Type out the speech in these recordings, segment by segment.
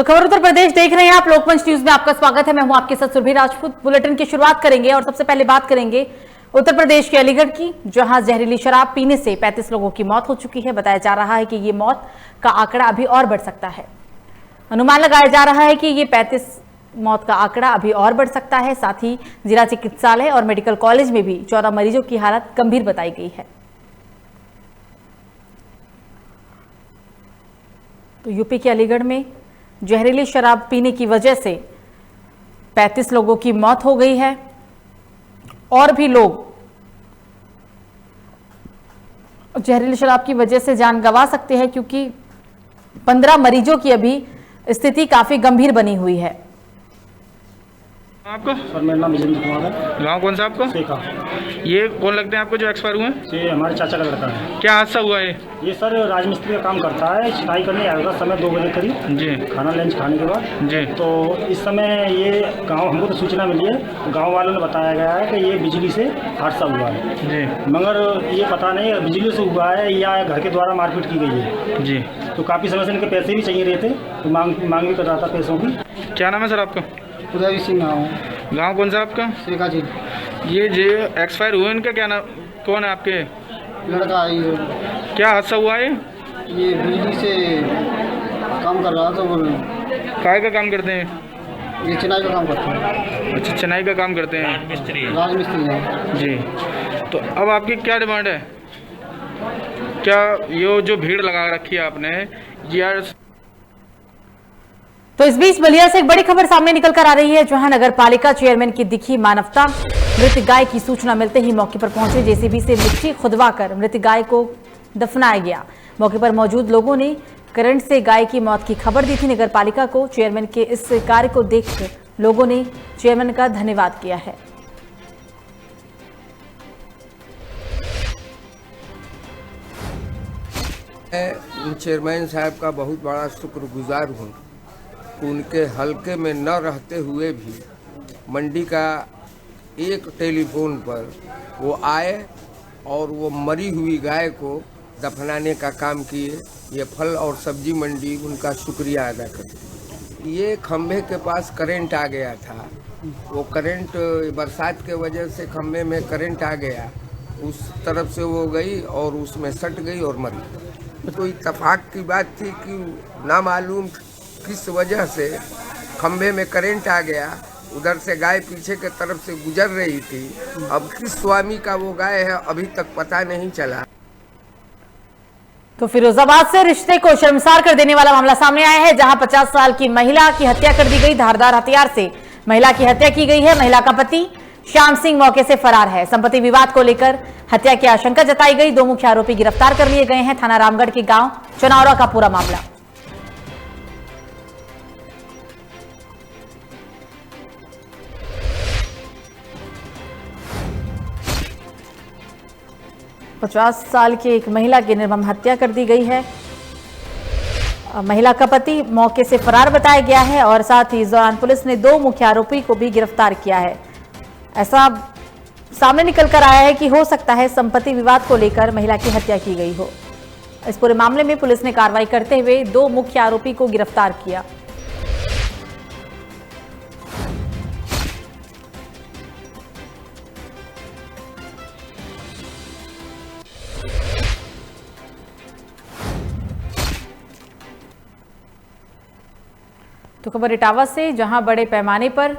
तो खबर उत्तर प्रदेश देख रहे हैं आप। लोकमंच न्यूज में आपका स्वागत है। मैं हूं आपके साथ सुरभि राजपूत। बुलेटिन की शुरुआत करेंगे और सबसे पहले बात करेंगे उत्तर प्रदेश के अलीगढ़ की, जहां जहरीली शराब पीने से 35 लोगों की मौत हो चुकी है। बताया जा रहा है कि ये मौत का आंकड़ा अभी और बढ़ सकता है। अनुमान लगाया जा रहा है कि ये 35 मौत का आंकड़ा अभी और बढ़ सकता है। साथ ही जिला चिकित्सालय और मेडिकल कॉलेज में भी 14 मरीजों की हालत गंभीर बताई गई है। तो यूपी के अलीगढ़ में जहरीली शराब पीने की वजह से 35 लोगों की मौत हो गई है और भी लोग जहरीली शराब की वजह से जान गंवा सकते हैं, क्योंकि 15 मरीजों की अभी स्थिति काफी गंभीर बनी हुई है। आपको सर मेरा नाम विजेंद्र कुमार है। गाँव कौन सा आपको? सेका। ये कौन लगते हैं आपको जो एक्सपायर हुए हैं? ये हमारे चाचा का लड़का है। क्या हादसा हुआ है? ये सर राजमिस्त्री का काम करता है। छटाई करने आया था समय 2 बजे करीब जी खाना लंच खाने के बाद जी। तो इस समय ये गांव, हमको तो सूचना मिली है, तो गांव वालों ने बताया गया है कि ये बिजली से हादसा हुआ है जी मगर ये पता नहीं बिजली से हुआ है या घर के द्वारा मारपीट की गई है जी। तो काफ़ी समय से इनके पैसे भी चाहिए रहते, तो मांग भी कर रहा था पैसों की। क्या नाम है सर आपका? उदय सिंह नाम। गाँव कौन सा आपका? सेका जी। ये जो एक्सपायर हुए इनका क्या नाम, कौन है आपके? लड़का क्या हादसा हुआ है? ये बिजली से काम कर रहा था। वो काय का काम करते हैं? ये चिनाई का काम करता है। अच्छा, चेन्नई का काम करते हैं। राजमिस्त्री है जी। तो अब आपकी क्या डिमांड है? क्या ये जो भीड़ लगा रखी है आपने यार? तो इस बीच बलिया से एक बड़ी खबर सामने निकल कर आ रही है, जहां नगर पालिका चेयरमैन की दिखी मानवता। मृत गाय की सूचना मिलते ही मौके पर पहुंचे जेसीबी से मिट्टी खुदवाकर मृत गाय को दफनाया गया। मौके पर मौजूद लोगों ने करंट से गाय की मौत की खबर दी थी नगर पालिका को। चेयरमैन के इस कार्य को देखकर लोगों ने चेयरमैन का धन्यवाद किया है। मैं चेयरमैन साहब का बहुत बड़ा शुक्रगुजार हूँ। उनके हलके में न रहते हुए भी मंडी का एक टेलीफोन पर वो आए और वो मरी हुई गाय को दफनाने का काम किए। ये फल और सब्जी मंडी उनका शुक्रिया अदा करती। ये खंभे के पास करंट आ गया था, वो करंट बरसात के वजह से खंभे में करंट आ गया, उस तरफ से वो गई और उसमें सट गई और मरी। तो इत्तेफाक की बात थी कि नामालूम किस वजह से खंभे में करंट आ गया, उधर से गाय पीछे के तरफ से गुजर रही थी। अब किस स्वामी का वो गाय है अभी तक पता नहीं चला। तो फिरोजाबाद से रिश्ते को शर्मसार कर देने वाला मामला सामने आया है, जहां 50 साल की महिला की हत्या कर दी गई। धारदार हथियार से महिला की हत्या की गई है। महिला का पति श्याम सिंह मौके से फरार है। संपत्ति विवाद को लेकर हत्या की आशंका जताई गई। 2 मुख्य आरोपी गिरफ्तार कर लिए गए हैं। थाना रामगढ़ के गांव चनौरा का पूरा मामला। पचास साल की एक महिला की निर्मम हत्या कर दी गई है। महिला का पति मौके से फरार बताया गया है और साथ ही इस दौरान पुलिस ने 2 मुख्य आरोपी को भी गिरफ्तार किया है। ऐसा सामने निकल कर आया है कि हो सकता है संपत्ति विवाद को लेकर महिला की हत्या की गई हो। इस पूरे मामले में पुलिस ने कार्रवाई करते हुए 2 मुख्य आरोपी को गिरफ्तार किया। तो खबर इटावा से, जहां बड़े पैमाने पर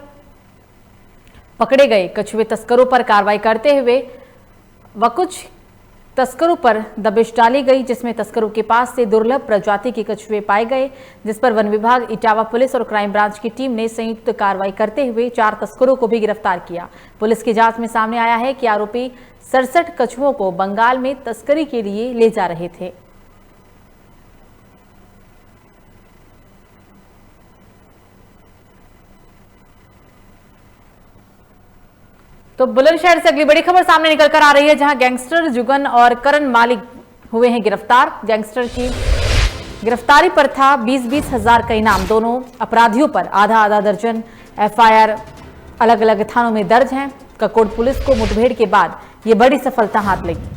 पकड़े गए कछुए तस्करों पर कार्रवाई करते हुए कुछ तस्करों पर दबिश डाली गई, जिसमें तस्करों के पास से दुर्लभ प्रजाति के कछुए पाए गए, जिस पर वन विभाग, इटावा पुलिस और क्राइम ब्रांच की टीम ने संयुक्त कार्रवाई करते हुए 4 तस्करों को भी गिरफ्तार किया। पुलिस की जांच में सामने आया है कि आरोपी 67 कछुओं को बंगाल में तस्करी के लिए ले जा रहे थे। तो बुलंदशहर से अगली बड़ी खबर सामने निकल कर आ रही है, जहां गैंगस्टर जुगन और करण मालिक हुए हैं गिरफ्तार। गैंगस्टर की गिरफ्तारी पर था 20-20 हजार का इनाम। दोनों अपराधियों पर आधा दर्जन एफआईआर अलग अलग थानों में दर्ज हैं। ककोड पुलिस को मुठभेड़ के बाद ये बड़ी सफलता हाथ लगी।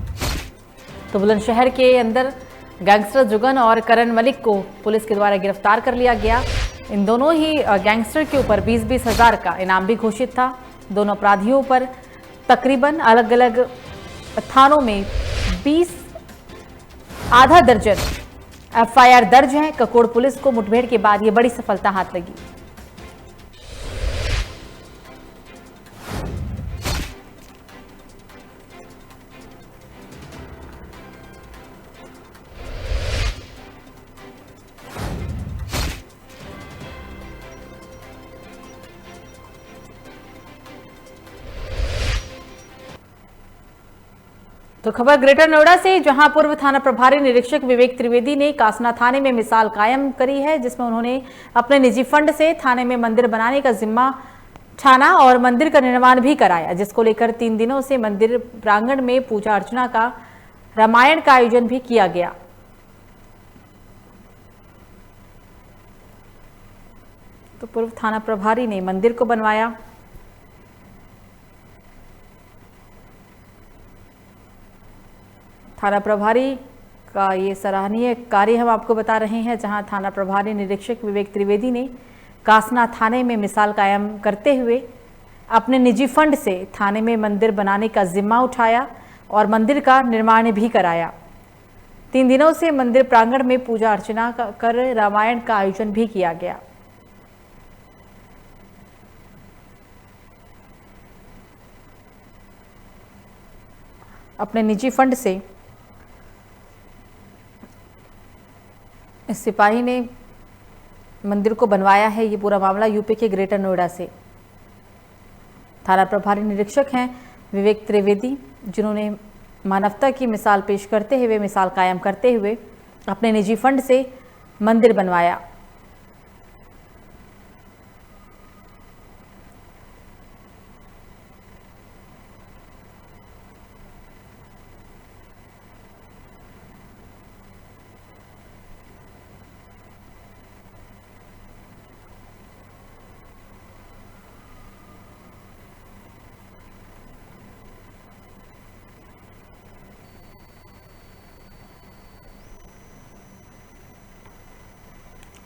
तो बुलंदशहर के अंदर गैंगस्टर जुगन और करण मलिक को पुलिस के द्वारा गिरफ्तार कर लिया गया। इन दोनों ही गैंगस्टर के ऊपर 20-20 हज़ार का इनाम भी घोषित था। दोनों अपराधियों पर तकरीबन अलग अलग थानों में 20 आधा दर्जन एफआईआर दर्ज है। ककोड़ पुलिस को मुठभेड़ के बाद ये बड़ी सफलता हाथ लगी। तो खबर ग्रेटर नोएडा से, जहां पूर्व थाना प्रभारी निरीक्षक विवेक त्रिवेदी ने कासना थाने में मिसाल कायम करी है, जिसमें उन्होंने अपने निजी फंड से थाने में मंदिर बनाने का जिम्मा ठाना और मंदिर का निर्माण भी कराया, जिसको लेकर 3 दिनों से मंदिर प्रांगण में पूजा अर्चना का रामायण का आयोजन भी किया गया। तो पूर्व थाना प्रभारी ने मंदिर को बनवाया। थाना प्रभारी का ये सराहनीय कार्य हम आपको बता रहे हैं, जहां थाना प्रभारी निरीक्षक विवेक त्रिवेदी ने कासना थाने में मिसाल कायम करते हुए अपने निजी फंड से थाने में मंदिर बनाने का जिम्मा उठाया और मंदिर का निर्माण भी कराया। 3 दिनों से मंदिर प्रांगण में पूजा अर्चना कर रामायण का आयोजन भी किया गया। अपने निजी फंड से इस सिपाही ने मंदिर को बनवाया है। ये पूरा मामला यूपी के ग्रेटर नोएडा से। थाना प्रभारी निरीक्षक हैं विवेक त्रिवेदी, जिन्होंने मानवता की मिसाल पेश करते हुए, मिसाल कायम करते हुए अपने निजी फंड से मंदिर बनवाया।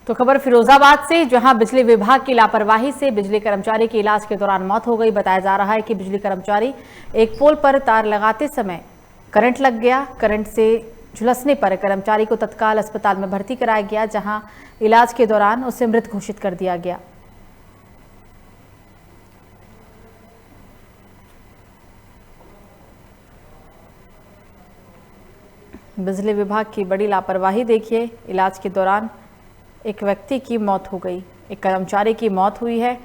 तो खबर फिरोजाबाद से, जहां बिजली विभाग की लापरवाही से बिजली कर्मचारी की इलाज के दौरान मौत हो गई। बताया जा रहा है कि बिजली कर्मचारी एक पोल पर तार लगाते समय करंट लग गया। करंट से झुलसने पर कर्मचारी को तत्काल अस्पताल में भर्ती कराया गया, जहां इलाज के दौरान उसे मृत घोषित कर दिया गया। बिजली विभाग की बड़ी लापरवाही देखिए। इलाज के दौरान एक व्यक्ति की मौत हो गई, एक कर्मचारी की मौत हुई है।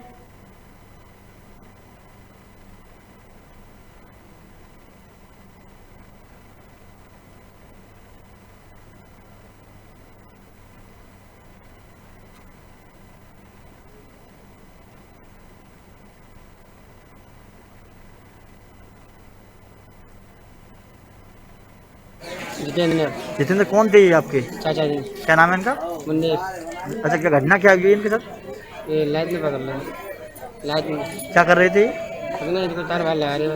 जितेंद्र कौन थे ये आपके चाचा जी? क्या नाम है इनका? मुन्ने। अच्छा, क्या घटना क्या हुई इनके साथ? ये लाइट में पकड़ लिया। लाइट में क्या कर रहे थे? पकड़ना, इसको तार बाहर लगा रहे हो।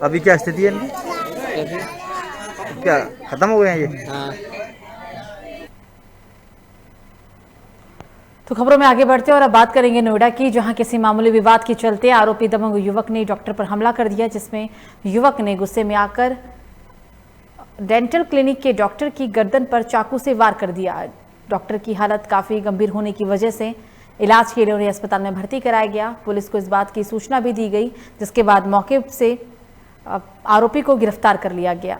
अभी क्या स्थिति है इनकी? कैसे? क्या खत्म हो गए हैं ये? हाँ। तो खबरों में आगे बढ़ते हैं और अब बात करेंगे नोएडा की, जहां किसी मामूली विवाद के चलते आरोपी दबंग युवक ने डॉक्टर पर हमला कर दिया, जिसमें युवक ने गुस्से में आकर डेंटल क्लिनिक के डॉक्टर की गर्दन पर चाकू से वार कर दिया। डॉक्टर की हालत काफी गंभीर होने की वजह से इलाज के लिए उन्हें अस्पताल में भर्ती कराया गया। पुलिस को इस बात की सूचना भी दी गई, जिसके बाद मौके से आरोपी को गिरफ्तार कर लिया गया।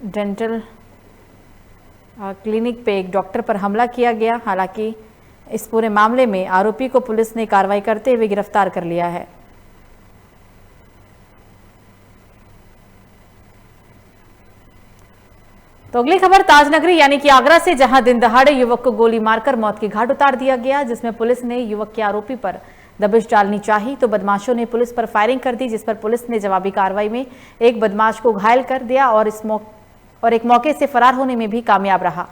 डेंटल क्लिनिक पे एक डॉक्टर पर हमला किया गया। हालांकि इस पूरे मामले में आरोपी को पुलिस ने कार्रवाई करते हुए गिरफ्तार कर लिया है। तो अगली खबर ताजनगरी यानी कि आगरा से, जहां दिन दहाड़े युवक को गोली मारकर मौत के घाट उतार दिया गया, जिसमें पुलिस ने युवक के आरोपी पर दबिश डालनी चाहिए तो बदमाशों ने पुलिस पर फायरिंग कर दी, जिस पर पुलिस ने जवाबी कार्रवाई में एक बदमाश को घायल कर दिया और एक मौके से फरार होने में भी कामयाब रहा।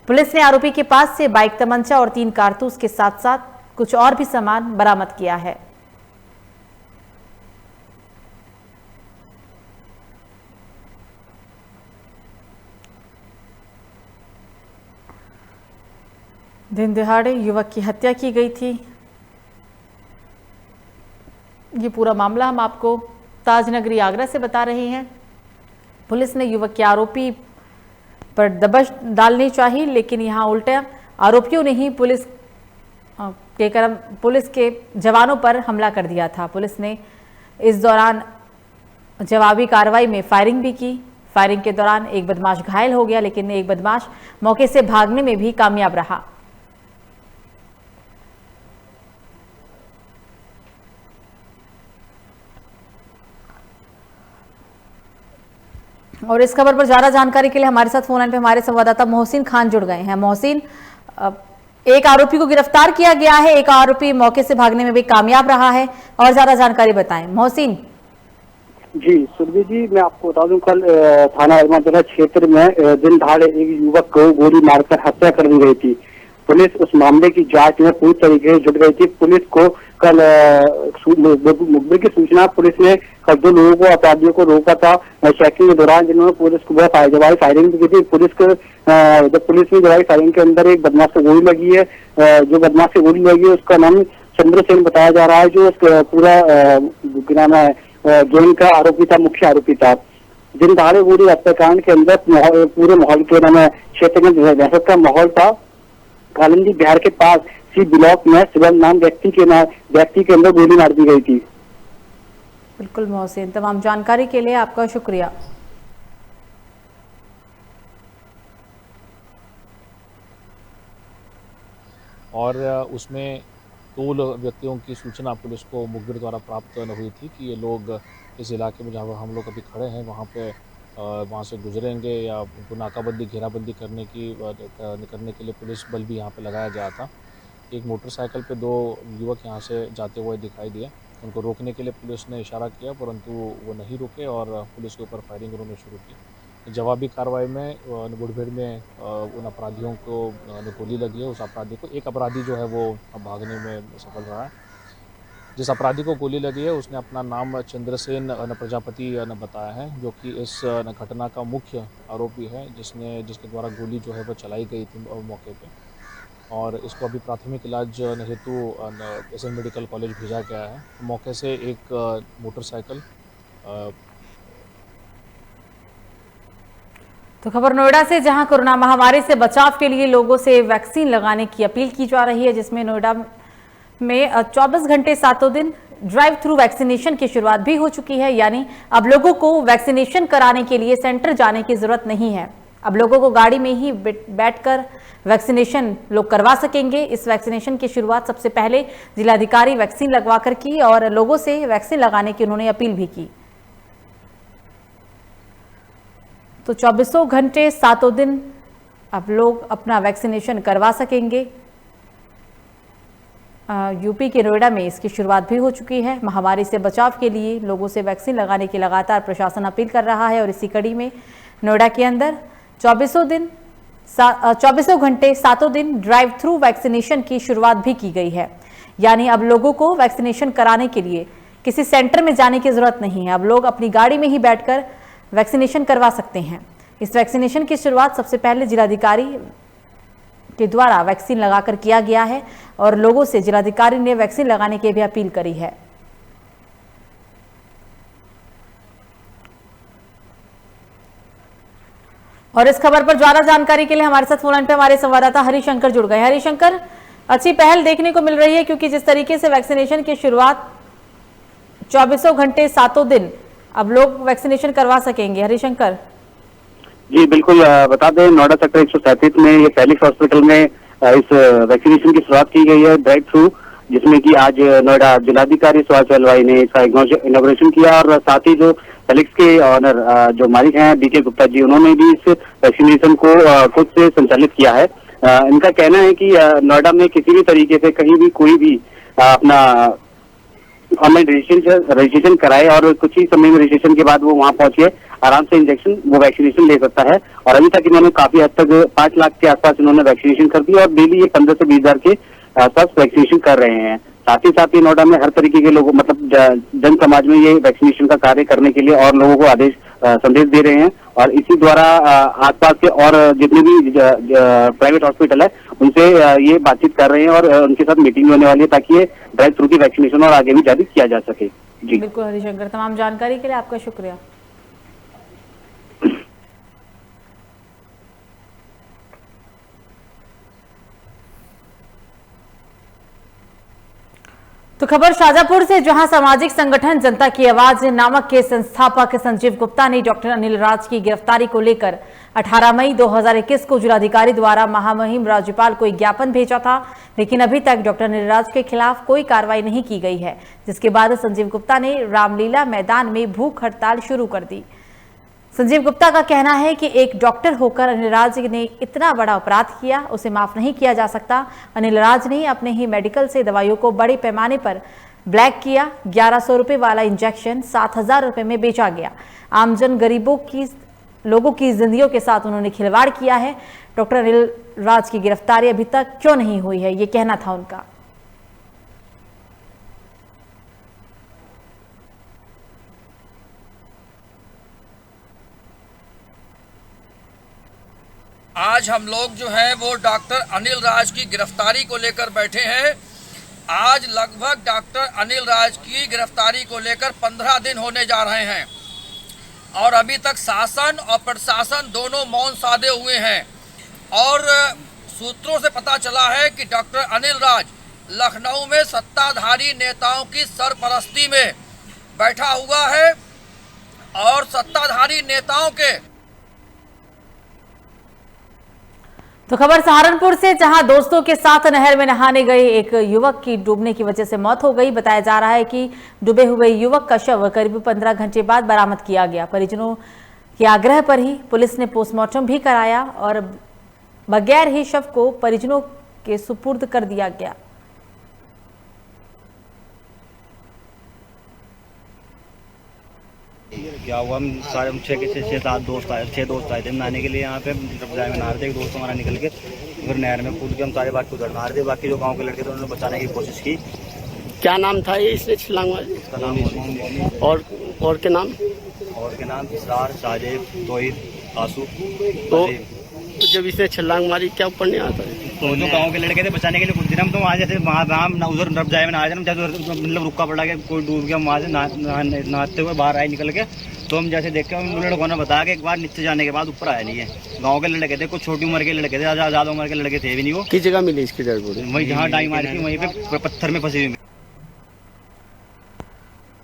पुलिस ने आरोपी के पास से बाइक, तमंचा और 3 कारतूस के साथ साथ कुछ और भी सामान बरामद किया है। दिन दिहाड़े युवक की हत्या की गई थी। ये पूरा मामला हम आपको ताजनगरी आगरा से बता रहे हैं। पुलिस ने युवक के आरोपी पर दबिश डालनी चाहिए, लेकिन यहाँ उल्टा आरोपियों ने ही पुलिस के जवानों पर हमला कर दिया था। पुलिस ने इस दौरान जवाबी कार्रवाई में फायरिंग भी की। फायरिंग के दौरान एक बदमाश घायल हो गया, लेकिन एक बदमाश मौके से भागने में भी कामयाब रहा। और इस खबर पर ज्यादा जानकारी के लिए हमारे साथ फोन लाइन पे हमारे संवाददाता मोहसिन खान जुड़ गए हैं। मोहसिन, एक आरोपी को गिरफ्तार किया गया है, एक आरोपी मौके से भागने में भी कामयाब रहा है, और ज्यादा जानकारी बताएं मोहसिन। जी सुरभि जी, मैं आपको बता दूं, कल थाना अरमाजरा क्षेत्र में दिन दहाड़े एक युवक को गोली मारकर हत्या कर दी गई थी। पुलिस उस मामले की जांच में पूरी तरीके से जुट गई थी। पुलिस को कल मुखबिर की सूचना पुलिस ने कल 2 लोगों को, अपराधियों को रोका था चेकिंग के दौरान, जिन्होंने पुलिस को जवाबी फायरिंग भी की थी। जब पुलिस ने जवाबी फायरिंग के अंदर एक बदमाश को गोली लगी है। जो बदमाश से गोली लगी है उसका नाम चंद्रसेन बताया जा रहा है, जो पूरा नाम है गैंग का आरोपी था, मुख्य आरोपी था। दिन दहाड़े गोली हत्याकांड के अंदर पूरे माहौल के नाम क्षेत्र में दहशत का माहौल था। कालिंदी बिहार के पास सी ब्लॉक में शिवम नाम व्यक्ति के अंदर गोली मार दी गई थी। बिल्कुल मोहसिन, तमाम जानकारी के लिए आपका शुक्रिया। और उसमें 2 व्यक्तियों की सूचना पुलिस को मुखबिर द्वारा प्राप्त हुई थी कि ये लोग इस इलाके में जहाँ हम लोग अभी खड़े हैं वहाँ से गुजरेंगे या उनको नाकाबंदी घेराबंदी करने के लिए पुलिस बल भी यहाँ पे लगाया गया था। एक मोटरसाइकिल पे 2 युवक यहाँ से जाते हुए दिखाई दिए। उनको रोकने के लिए पुलिस ने इशारा किया, परंतु वो नहीं रुके और पुलिस के ऊपर फायरिंग उन्होंने शुरू की। जवाबी कार्रवाई में मुठभेड़ में उन अपराधियों को गोली लगी है। उस अपराधी को, एक अपराधी जो है वो भागने में सफल रहा है। जिस अपराधी को गोली लगी है उसने अपना नाम चंद्रसेन प्रजापति बताया है, जो कि इस घटना का मुख्य आरोपी है, जिसके द्वारा गोली जो है वो चलाई गई थी मौके पे। और इसको अभी प्राथमिक इलाज हेतु एसएन मेडिकल कॉलेज भेजा गया है। मौके से एक मोटरसाइकिल। तो खबर नोएडा से, जहां कोरोना महामारी से बचाव के लिए लोगों से वैक्सीन लगाने की अपील की जा रही है, जिसमें नोएडा में 24 घंटे 7 दिन ड्राइव थ्रू वैक्सीनेशन की शुरुआत भी हो चुकी है। यानी अब लोगों को वैक्सीनेशन कराने के लिए सेंटर जाने की जरूरत नहीं है। अब लोगों को गाड़ी में ही बैठकर वैक्सीनेशन लोग करवा सकेंगे। इस वैक्सीनेशन की शुरुआत सबसे पहले जिलाधिकारी वैक्सीन लगवाकर की और लोगों से वैक्सीन लगाने की उन्होंने अपील भी की। तो 24 घंटे 7 दिन अब लोग अपना वैक्सीनेशन करवा सकेंगे। यूपी के नोएडा में इसकी शुरुआत भी हो चुकी है। महामारी से बचाव के लिए लोगों से वैक्सीन लगाने की लगातार प्रशासन अपील कर रहा है और इसी कड़ी में नोएडा के अंदर 24 घंटे 7 दिन ड्राइव थ्रू वैक्सीनेशन की शुरुआत भी की गई है। यानी अब लोगों को वैक्सीनेशन कराने के लिए किसी सेंटर में जाने की जरूरत नहीं है। अब लोग अपनी गाड़ी में ही बैठकर वैक्सीनेशन करवा सकते हैं। इस वैक्सीनेशन की शुरुआत सबसे पहले जिलाधिकारी के द्वारा वैक्सीन लगाकर किया गया है और लोगों से जिलाधिकारी ने वैक्सीन लगाने की भी अपील करी है। और इस खबर पर ज्यादा जानकारी के लिए हमारे साथ फोन लाइन पे हमारे संवाददाता हरिशंकर जुड़ गए। हरिशंकर, अच्छी पहल देखने को मिल रही है, क्योंकि जिस तरीके से वैक्सीनेशन की शुरुआत 24 घंटे 7 दिन अब लोग वैक्सीनेशन करवा सकेंगे। हरिशंकर जी बिल्कुल, बता दें नोएडा सेक्टर 137 में ये फेलिक्स हॉस्पिटल में इस वैक्सीनेशन की शुरुआत की गई है ड्राइव थ्रू, जिसमें कि आज नोएडा जिलाधिकारी सुहास चहलवाई ने इसका इनॉग्रेशन किया और साथ ही जो फेलिक्स के ऑनर जो मालिक हैं डीके गुप्ता जी, उन्होंने भी इस वैक्सीनेशन को खुद से संचालित किया है। इनका कहना है कि नोएडा में किसी भी तरीके से कहीं भी कोई भी अपना ऑनलाइन रजिस्ट्रेशन कराए और कुछ ही समय में रजिस्ट्रेशन के बाद वो वहां पहुंचे, आराम से वो वैक्सीनेशन ले सकता है। और अभी तक इन्होंने काफी हद तक 5 लाख के आसपास इन्होंने वैक्सीनेशन कर दी और डेली ये 15 से 20 हजार के आसपास वैक्सीनेशन कर रहे हैं। साथ ही नोएडा में हर तरीके के लोगों, मतलब जन समाज में ये वैक्सीनेशन का कार्य करने के लिए और लोगों को आदेश संदेश दे रहे हैं और इसी द्वारा आसपास के और जितने भी प्राइवेट हॉस्पिटल है उनसे ये बातचीत कर रहे हैं और उनके साथ मीटिंग होने वाली है ताकि ये ड्राइव थ्रू की वैक्सीनेशन और आगे भी जारी किया जा सके। जी बिल्कुल हरिशंकर, तमाम जानकारी के लिए आपका शुक्रिया। तो खबर शाजापुर से, जहां सामाजिक संगठन जनता की आवाज नामक के संस्थापक संजीव गुप्ता ने डॉक्टर अनिल राज की गिरफ्तारी को लेकर 18 मई 2021 को जिलाधिकारी द्वारा महामहिम राज्यपाल को एक ज्ञापन भेजा था, लेकिन अभी तक डॉक्टर अनिल राज के खिलाफ कोई कार्रवाई नहीं की गई है, जिसके बाद संजीव गुप्ता ने रामलीला मैदान में भूख हड़ताल शुरू कर दी। संजीव गुप्ता का कहना है कि एक डॉक्टर होकर अनिल राज ने इतना बड़ा अपराध किया, उसे माफ नहीं किया जा सकता। अनिल राज ने अपने ही मेडिकल से दवाइयों को बड़े पैमाने पर ब्लैक किया। 1100 रुपए वाला इंजेक्शन 7000 रुपए में बेचा गया। आमजन गरीबों की लोगों की जिंदगियों के साथ उन्होंने खिलवाड़ किया है। डॉक्टर अनिल राज की गिरफ्तारी अभी तक क्यों नहीं हुई है, ये कहना था उनका। आज हम लोग जो है वो डॉक्टर अनिल राज की गिरफ्तारी को लेकर बैठे हैं। आज लगभग डॉक्टर अनिल राज की गिरफ्तारी को लेकर 15 दिन होने जा रहे हैं और अभी तक शासन और प्रशासन दोनों मौन साधे हुए हैं। और सूत्रों से पता चला है कि डॉक्टर अनिल राज लखनऊ में सत्ताधारी नेताओं की सरपरस्ती में बैठा हुआ है और सत्ताधारी नेताओं के। तो खबर सहारनपुर से, जहां दोस्तों के साथ नहर में नहाने गए एक युवक की डूबने की वजह से मौत हो गई। बताया जा रहा है कि डूबे हुए युवक का शव करीब 15 घंटे बाद बरामद किया गया। परिजनों के आग्रह पर ही पुलिस ने पोस्टमार्टम भी कराया और बगैर ही शव को परिजनों के सुपुर्द कर दिया गया। क्या हुआ, हम सारे 6-7 दोस्त आए थे नहाने के लिए यहाँ पे में नहा रहे थे। एक दोस्त हमारा निकल के फिर नहर में कूद के हम सारे बाकी उधर नहा रहे थे। बाकी जो गांव के लड़के थे उन्होंने बचाने की कोशिश की। क्या नाम था ये इसने छलांग वाले? इसका नाम और के नाम? और के नाम इसरार, साजिब, तोहिद, आंसू। तो जब इसने छलांग मारी क्या ऊपर नहीं आता? तो जो गांव के लड़के थे बचाने के लिए कुछ दिन हम तो वहाँ जैसे वहाँ उधर नब जाए में नहा रहे थे, मतलब रुका पड़ा के कोई डूब गया, वहाँ से नहाते हुए बाहर आए निकल के। तो हम जैसे देख के उन लड़कों ने बताया कि एक बार नीचे जाने के बाद ऊपर आया नहीं है। गांव के लड़के थे, कुछ छोटी उम्र के लड़के थे, ज्यादा उम्र के लड़के थे भी नहीं। वो किस जगह मिली इसकी डेड बॉडी? वही जहाँ डाई मारी थी वहीं पे पत्थर में फंसी हुई।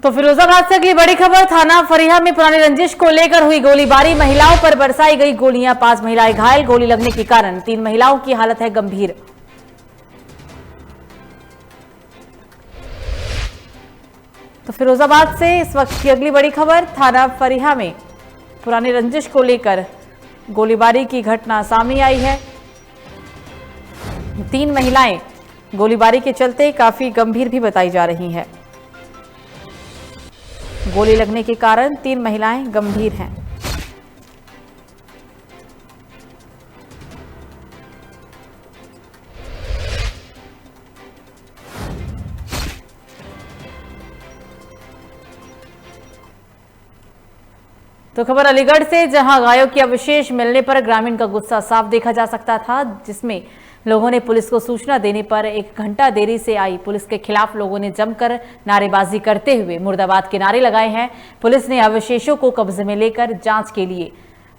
तो फिरोजाबाद से अगली बड़ी खबर, थाना फरीहा में पुरानी रंजिश को लेकर हुई गोलीबारी, महिलाओं पर बरसाई गई गोलियां, 5 महिलाएं घायल, गोली लगने के कारण 3 महिलाओं की हालत है गंभीर। तो फिरोजाबाद से इस वक्त की अगली बड़ी खबर, थाना फरीहा में पुरानी रंजिश को लेकर गोलीबारी की घटना सामने आई है। 3 महिलाएं गोलीबारी के चलते काफी गंभीर भी बताई जा रही हैं। गोली लगने के कारण 3 महिलाएं गंभीर हैं। तो खबर अलीगढ़ से, जहां गायों के अवशेष मिलने पर ग्रामीण का गुस्सा साफ देखा जा सकता था, जिसमें लोगों ने पुलिस को सूचना देने पर 1 घंटा देरी से आई पुलिस के खिलाफ लोगों ने जमकर नारेबाजी करते हुए मुर्दाबाद के नारे लगाए हैं। पुलिस ने अवशेषों को कब्जे में लेकर जांच के लिए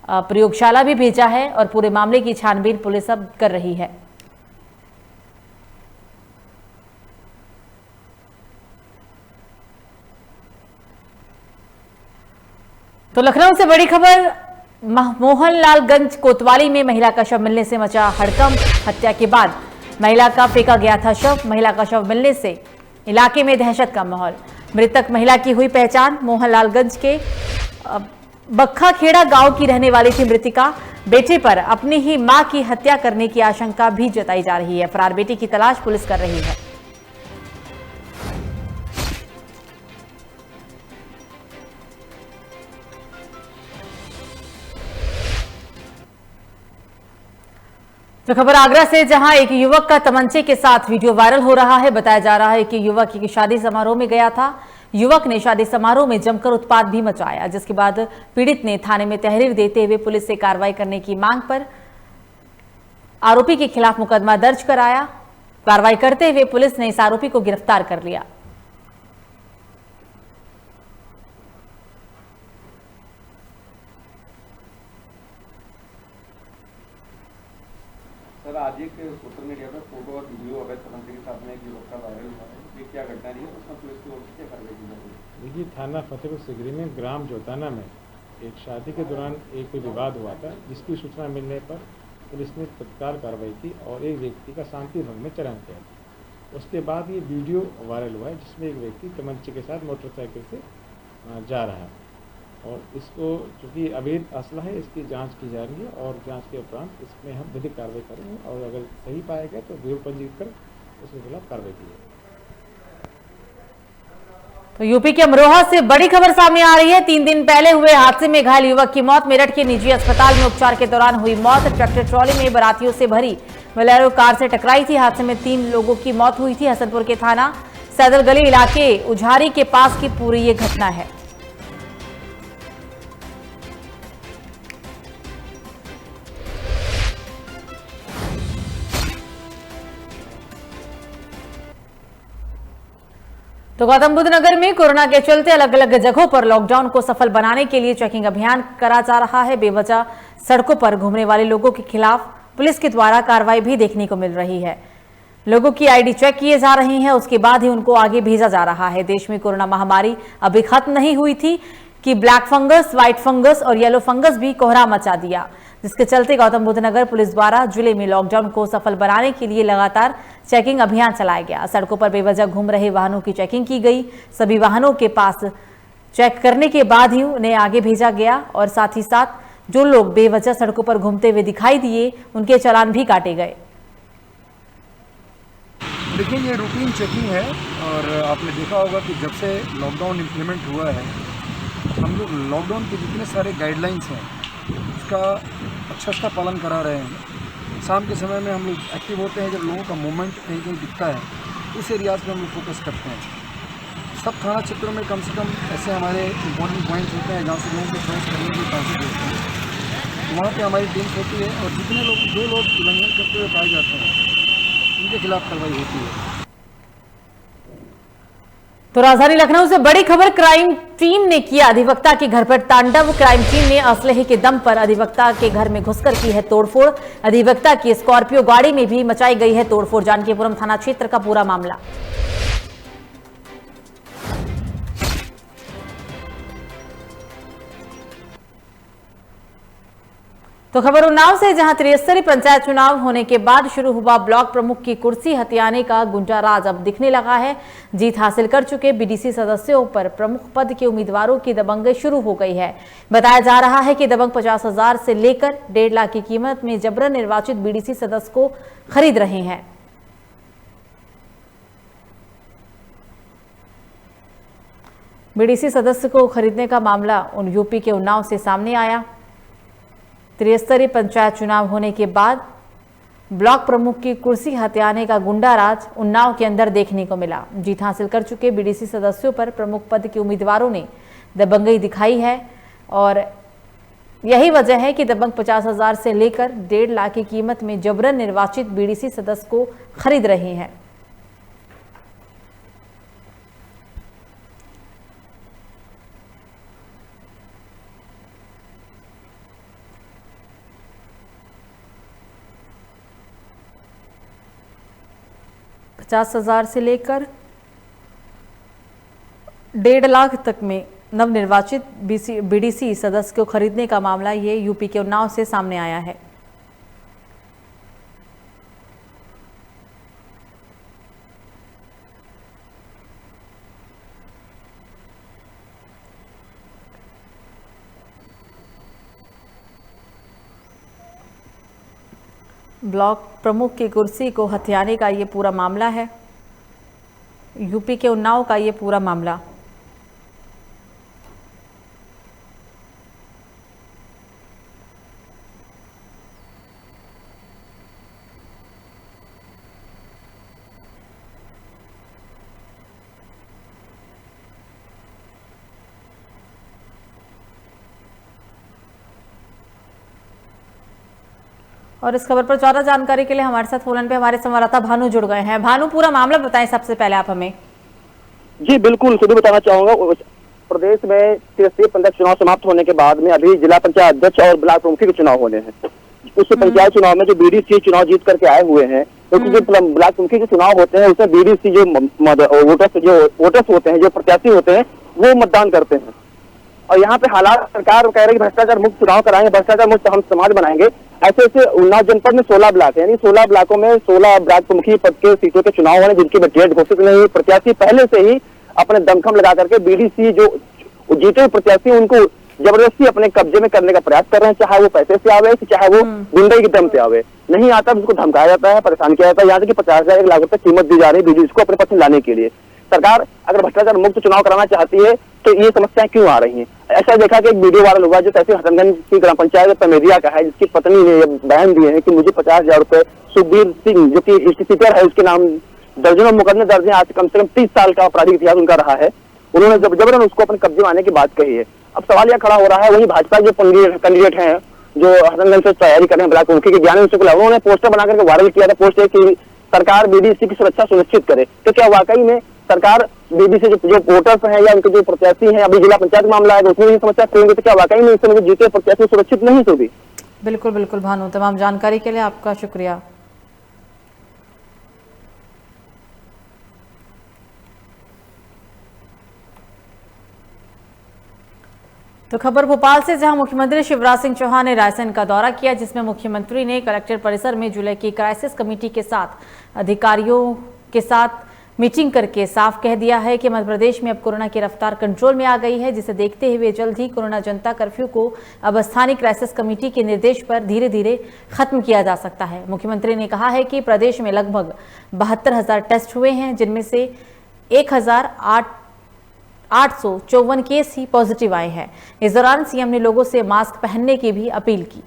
प्रयोगशाला भी भेजा है और पूरे मामले की छानबीन पुलिस अब कर रही है। तो लखनऊ से बड़ी खबर, मोहनलालगंज कोतवाली में महिला का शव मिलने से मचा हड़कंप। हत्या के बाद महिला का फेंका गया था शव। महिला का शव मिलने से इलाके में दहशत का माहौल। मृतक महिला की हुई पहचान, मोहनलालगंज के बक्खा खेड़ा गांव की रहने वाली थी मृतिका। बेटे पर अपनी ही मां की हत्या करने की आशंका भी जताई जा रही है। फरार बेटी की तलाश पुलिस कर रही है। तो खबर आगरा से, जहां एक युवक का तमंचे के साथ वीडियो वायरल हो रहा है। बताया जा रहा है कि युवक एक शादी समारोह में गया था। युवक ने शादी समारोह में जमकर उत्पात भी मचाया, जिसके बाद पीड़ित ने थाने में तहरीर देते हुए पुलिस से कार्रवाई करने की मांग पर आरोपी के खिलाफ मुकदमा दर्ज कराया। कार्रवाई करते हुए पुलिस ने इस आरोपी को गिरफ्तार कर लिया। सर, आज एक सोशल मीडिया पर फोटो और वीडियो अवैध तरीके के साथ में एक युवक का वायरल हुआ है, ये क्या घटना रही है, उसमें पुलिस की ओर से क्या कार्रवाई की जा रही है? देखिए, थाना फतेहपुर सिकरी में ग्राम जोताना में एक शादी के दौरान एक विवाद हुआ था, जिसकी सूचना मिलने पर पुलिस ने तत्काल कार्रवाई की और एक व्यक्ति का शांति भंग में चलान किया। उसके बाद ये वीडियो वायरल हुआ है, जिसमें एक व्यक्ति तमंचे के साथ मोटरसाइकिल से जा रहा है और इसको चूँकि अवैध असला है, इसकी जांच की जा रही है और जांच के उपरांत इसमें हम विधिक कार्रवाई करेंगे और अगर सही पाया गया तो विरोध पंजीकृत कर उसके खिलाफ कार्रवाई की जाएगी। तो यूपी के अमरोहा से बड़ी खबर सामने आ रही है। 3 दिन पहले हुए हादसे में घायल युवक की मौत। मेरठ के निजी अस्पताल में उपचार के दौरान हुई मौत। ट्रैक्टर ट्रॉली में बारातियों से भरी बोलेरो कार से टकराई थी। हादसे में 3 लोगों की मौत हुई थी। हसनपुर के थाना सैदल गली इलाके उझारी के पास की पूरी ये घटना है। तो गौतम बुद्ध नगर में कोरोना के चलते अलग अलग जगहों पर लॉकडाउन को सफल बनाने के लिए चेकिंग अभियान करा जा रहा है। बेवजह सड़कों पर घूमने वाले लोगों के खिलाफ पुलिस के द्वारा कार्रवाई भी देखने को मिल रही है। लोगों की आईडी चेक किए जा रही हैं, उसके बाद ही उनको आगे भेजा जा रहा है। देश में कोरोना महामारी अभी खत्म नहीं हुई थी कि ब्लैक फंगस, व्हाइट फंगस और येलो फंगस भी कोहरा मचा दिया, जिसके चलते गौतम बुद्ध नगर पुलिस द्वारा जिले में लॉकडाउन को सफल बनाने के लिए लगातार चेकिंग अभियान चलाया गया। सड़कों पर बेवजह घूम रहे वाहनों की चेकिंग की गई। सभी वाहनों के पास चेक करने के बाद ही उन्हें आगे भेजा गया और साथ ही साथ जो लोग बेवजह सड़कों पर घूमते हुए दिखाई दिए उनके चालान भी काटे गए। देखिए, ये रूटीन चेकिंग है और आपने देखा होगा कि जब से लॉकडाउन इम्प्लीमेंट हुआ है, हम लोग लॉकडाउन के जितने सारे गाइडलाइंस हैं उसका अच्छा सा पालन करा रहे हैं। शाम के समय में हम लोग एक्टिव होते हैं, जब लोगों का मूवमेंट कहीं कहीं दिखता है उस एरियाज़ में हम लोग फोकस करते हैं। सब थाना क्षेत्रों में कम से कम ऐसे हमारे इंपॉर्टेंट पॉइंट्स होते हैं जहाँ से लोगों को क्रॉस करने की चांसेस होते हैं। वहाँ पे हमारी टीम्स होती है और जितने लोग जो लोग उल्लंघन करते हुए पाए जाते हैं उनके खिलाफ कार्रवाई होती है। तो राजधानी लखनऊ से बड़ी खबर, क्राइम टीम ने किया अधिवक्ता के घर पर तांडव। क्राइम टीम ने असलहे के दम पर अधिवक्ता के घर में घुसकर की है तोड़फोड़। अधिवक्ता की स्कॉर्पियो गाड़ी में भी मचाई गई है तोड़फोड़। जानकीपुरम थाना क्षेत्र का पूरा मामला। तो खबर उन्नाव से, जहां त्रिस्तरीय पंचायत चुनाव होने के बाद शुरू हुआ ब्लॉक प्रमुख की कुर्सी हथियाने का गुंडा राज अब दिखने लगा है। जीत हासिल कर चुके बीडीसी सदस्यों पर प्रमुख पद के उम्मीदवारों की दबंगई शुरू हो गई है। बताया जा रहा है कि दबंग 50,000 से लेकर 1.5 लाख की कीमत में जबरन निर्वाचित बीडीसी सदस्य को खरीद रहे हैं। बीडीसी सदस्य को खरीदने का मामला यूपी के उन्नाव से सामने आया। त्रिस्तरीय पंचायत चुनाव होने के बाद ब्लॉक प्रमुख की कुर्सी हथियाने का गुंडा राज उन्नाव के अंदर देखने को मिला। जीत हासिल कर चुके बीडीसी सदस्यों पर प्रमुख पद के उम्मीदवारों ने दबंगई दिखाई है और यही वजह है कि दबंग 50,000 से लेकर 1.5 लाख की कीमत में जबरन निर्वाचित बीडीसी सदस्य को खरीद रहे हैं। $50,000 से लेकर 1.5 लाख तक में नवनिर्वाचित बीडीसी सदस्य को खरीदने का मामला ये यूपी के उन्नाव से सामने आया है। ब्लॉक प्रमुख की कुर्सी को हथियाने का ये पूरा मामला है, यूपी के उन्नाव का ये पूरा मामला। और इस खबर पर ज्यादा जानकारी के लिए हमारे साथ फोन पे हमारे संवाददाता भानु जुड़ गए हैं। भानु, पूरा मामला बताएं सबसे पहले आप हमें। जी बिल्कुल, खुद बताना चाहूंगा। प्रदेश में त्रिस्तरीय पंचायत चुनाव समाप्त होने के बाद में अभी जिला पंचायत अध्यक्ष और ब्लॉक प्रमुखी के चुनाव होने हैं। उस पंचायत चुनाव में जो बीडीसी चुनाव जीत करके आए हुए हैं, क्योंकि जो ब्लॉक प्रमुखी के चुनाव होते हैं उसमें बीडीसी जो वोटर्स होते हैं, जो प्रत्याशी होते हैं, वो मतदान करते हैं। और यहाँ पे हालात, सरकार कह रही है भ्रष्टाचार मुक्त चुनाव कराएंगे, भ्रष्टाचार मुक्त हम समाज बनाएंगे। ऐसे ऐसे उन्नाव जनपद में 16 ब्लॉक है, यानी 16 ब्लॉकों में 16 ब्लॉक प्रमुखी पद के सीटों के चुनाव होने, जिनकी डेट घोषित नहीं हुई। प्रत्याशी पहले से ही अपने दमखम लगा करके बीडीसी जो जीते हुए प्रत्याशी उनको जबरदस्ती अपने कब्जे में करने का प्रयास कर रहे हैं, चाहे वो पैसे से आवे, चाहे वो गुंडे के दम से आवे। नहीं आता उसको धमकाया जाता है, परेशान किया जाता है। यहाँ तक कि 50,000 लाख रुपए कीमत दी जा रही है बीडीसी को अपने पक्ष में लाने के लिए। सरकार अगर भ्रष्टाचार मुक्त चुनाव कराना चाहती है तो ये समस्याएं क्यों आ रही हैं? ऐसा देखा कि एक वीडियो वायरल हुआ जो तहसील हसनगंज की ग्राम पंचायत पमेरिया का है, जिसकी पत्नी ने बयान दिए हैं कि मुझे 50,000 रुपए सुखबीर सिंह जो कि स्पीकर है उसके नाम दर्जनों मुकदमे दर्ज हैं, आज कम से कम 30 साल का आपराधिक इतिहास उनका रहा है। उन्होंने जबरन उसको अपने कब्जे में आने की बात कही है। अब सवाल यह खड़ा हो रहा है, वही भाजपा जो कैंडिडेट हैं जो हसनगंज से तैयारी कर रहे हैं ब्लॉक प्रमुखी के ज्ञान शुक्ला, उन्होंने पोस्टर बना करके वायरल किया था। पोस्टर की सरकार बीडीसी की सुरक्षा सुनिश्चित करे। तो क्या वाकई में सरकार बीडीसी जो वोटर्स हैं या उनके जो प्रत्याशी हैं, अभी जिला पंचायत मामला है उसमें भी समस्या करेंगे, तो क्या वाकई में इस समय जीते प्रत्याशी सुरक्षित नहीं होगी? बिल्कुल बिल्कुल भानु, तमाम जानकारी के लिए आपका शुक्रिया। तो खबर भोपाल से, जहां मुख्यमंत्री शिवराज सिंह चौहान ने रायसेन का दौरा किया, जिसमें मुख्यमंत्री ने कलेक्टर परिसर में जुलाई की क्राइसिस कमेटी के साथ अधिकारियों के साथ मीटिंग करके साफ कह दिया है कि मध्य प्रदेश में अब कोरोना की रफ्तार कंट्रोल में आ गई है, जिसे देखते हुए जल्द ही कोरोना जनता कर्फ्यू को अब स्थानीय क्राइसिस कमेटी के निर्देश पर धीरे धीरे खत्म किया जा सकता है। मुख्यमंत्री ने कहा है कि प्रदेश में लगभग 72,000 टेस्ट हुए हैं, जिनमें से 1,854 केस ही पॉजिटिव आए हैं। इस दौरान सीएम ने लोगों से मास्क पहनने की भी अपील की।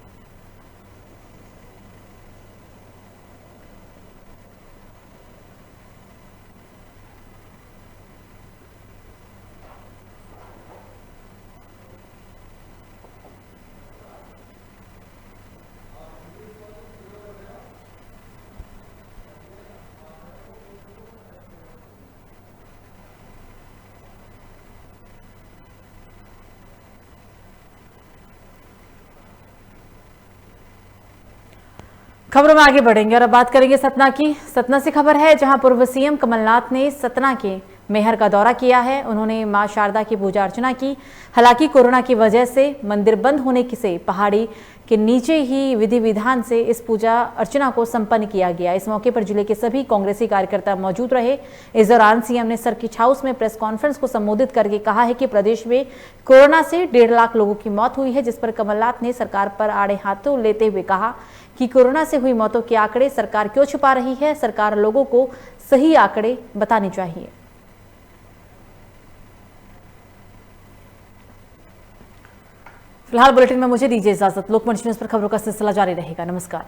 खबरों में आगे बढ़ेंगे और अब बात करेंगे सतना की। सतना से खबर है, जहां पूर्व सीएम कमलनाथ ने सतना के मेहर का दौरा किया है। उन्होंने मां शारदा की पूजा अर्चना की। हालांकि कोरोना की वजह से मंदिर बंद होने से पहाड़ी के नीचे ही विधि विधान से इस पूजा अर्चना को संपन्न किया गया। इस मौके पर जिले के सभी कांग्रेसी कार्यकर्ता मौजूद रहे। इस दौरान सीएम ने सर्किट हाउस में प्रेस कॉन्फ्रेंस को संबोधित करके कहा है कि प्रदेश में कोरोना से 1.5 लाख लोगों की मौत हुई है, जिस पर कमलनाथ ने सरकार पर आड़े हाथों लेते हुए कहा कि कोरोना से हुई मौतों के आंकड़े सरकार क्यों छुपा रही है? सरकार लोगों को सही आंकड़े बताने चाहिए। फिलहाल बुलेटिन में मुझे दीजिए इजाजत। लोकमंच न्यूज पर खबरों का सिलसिला जारी रहेगा। नमस्कार।